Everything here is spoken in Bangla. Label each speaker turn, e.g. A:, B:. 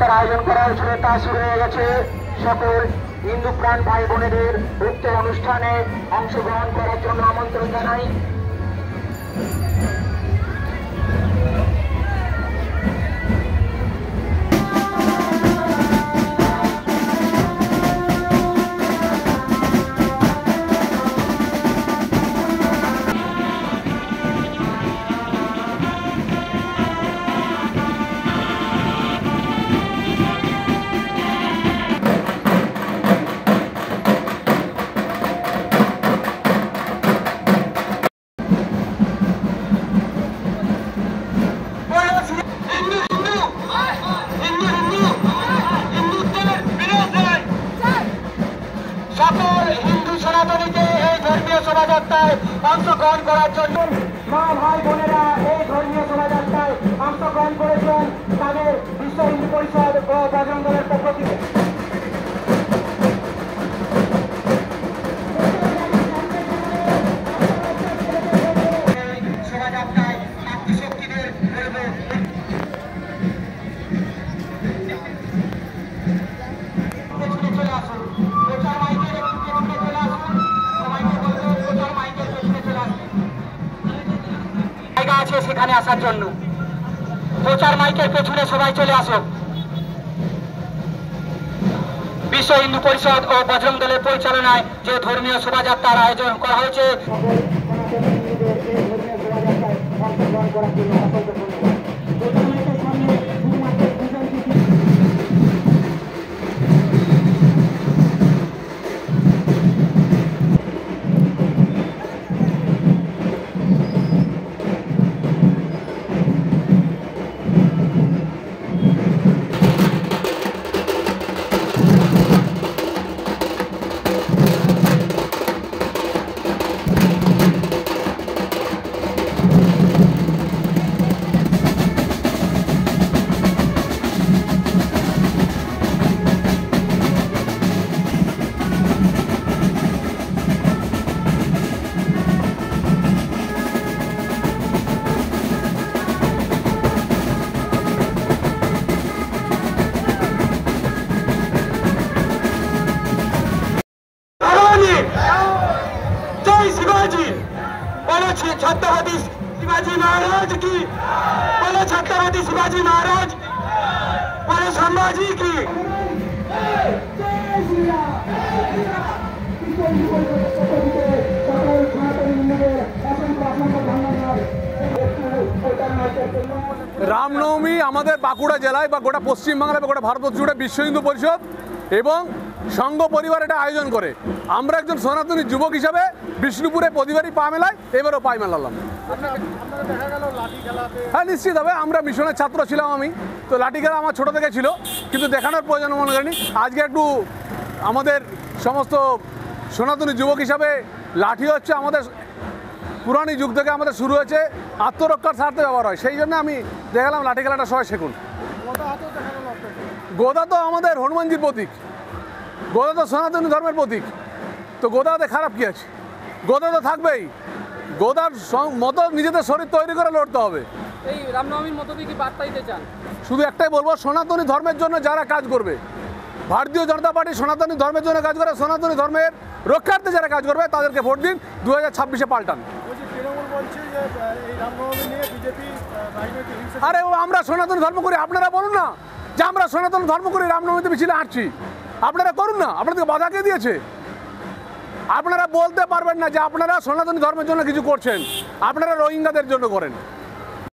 A: শোভাযাত্রার আয়োজন করা হয়েছিল তা শুরু হয়ে গেছে। সকল হিন্দু প্রাণ ভাই বোনেদের উক্ত অনুষ্ঠানে অংশগ্রহণ করার জন্য আমন্ত্রণ জানাই। শোভাযাত্রায় অংশগ্রহণ করার জন্য মা ভাই বোনেরা এই ধর্মীয় শোভাযাত্রায় অংশগ্রহণ করেছেন তাদের বিশ্ব হিন্দু পরিষদ ও বজরং দলের পক্ষ থেকে। শোভাযাত্রায় মাতৃশক্তিদের চলে আসুন, প্রচার মাইকের চলে আসুন, জায়গা আছে সেখানে আসার জন্য। প্রচার মাইকের পেছনে সবাই চলে আসুন। বিশ্ব হিন্দু পরিষদ ও বজরং দলের পরিচালনায় যে ধর্মীয় শোভাযাত্রার আয়োজন করা হয়েছে छत्रपति शिवाजी महाराज की, बोलो छत्रपति शिवाजी महाराज, बोलो संभाजी की।
B: রামনবমী আমাদের বাঁকুড়া জেলায় বা গোটা পশ্চিমবাংলায় বা গোটা ভারতবর্ষ জুড়ে বিশ্ব হিন্দু পরিষদ এবং সংঘ পরিবার এটা আয়োজন করে। আমরা একজন সনাতনী যুবক হিসাবে বিষ্ণুপুরে প্রতিবারই পা মেলাই, এবারও পাই মেলালাম। হ্যাঁ নিশ্চিত হবে, আমরা মিশনের ছাত্র ছিলাম আমি, তো লাঠি খেলা আমার ছোটো থেকে ছিল, কিন্তু দেখানোর প্রয়োজন মনে করিনি। আজকে একটু আমাদের সমস্ত সনাতনী যুবক হিসাবে লাঠি হচ্ছে আমাদের পুরানি যুগ থেকে আমাদের শুরু হয়েছে, আত্মরক্ষার স্বার্থে ব্যবহার হয়, সেই জন্য আমি দেখালাম লাঠি খেলাটা সবাই শেখুন। গোদা তো আমাদের হনুমানজির প্রতীক, গোদা তো সনাতনী ধর্মের প্রতীক, তো গোদাতে খারাপ কী আছে? গোদা তো থাকবেই, গোদার মতো নিজেদের শরীর তৈরি করে লড়তে হবে।
C: এই রামনবমীর মতো কি বার্তা দিতে চান?
B: শুধু একটাই বলবো, সনাতনী ধর্মের জন্য যারা কাজ করবে, ভারতীয় জনতা পার্টি সনাতনী ধর্মের জন্য কাজ করে, সনাতনী ধর্মের রক্ষার্থে যারা কাজ করবে তাদেরকে ভোট দিন, 2026-এ পাল্টান। আরে আমরা সনাতন ধর্ম করি, আপনারা বলুন না যে আমরা সনাতন ধর্ম করি, রামনবমীতে মিছিলে হাঁটছি, আপনারা করুন না, আপনাদেরকে বাধা কে দিয়েছে? আপনারা বলতে পারবেন না যে আপনারা সনাতনী ধর্মের জন্য কিছু করছেন, আপনারা রোহিঙ্গাদের জন্য করেন।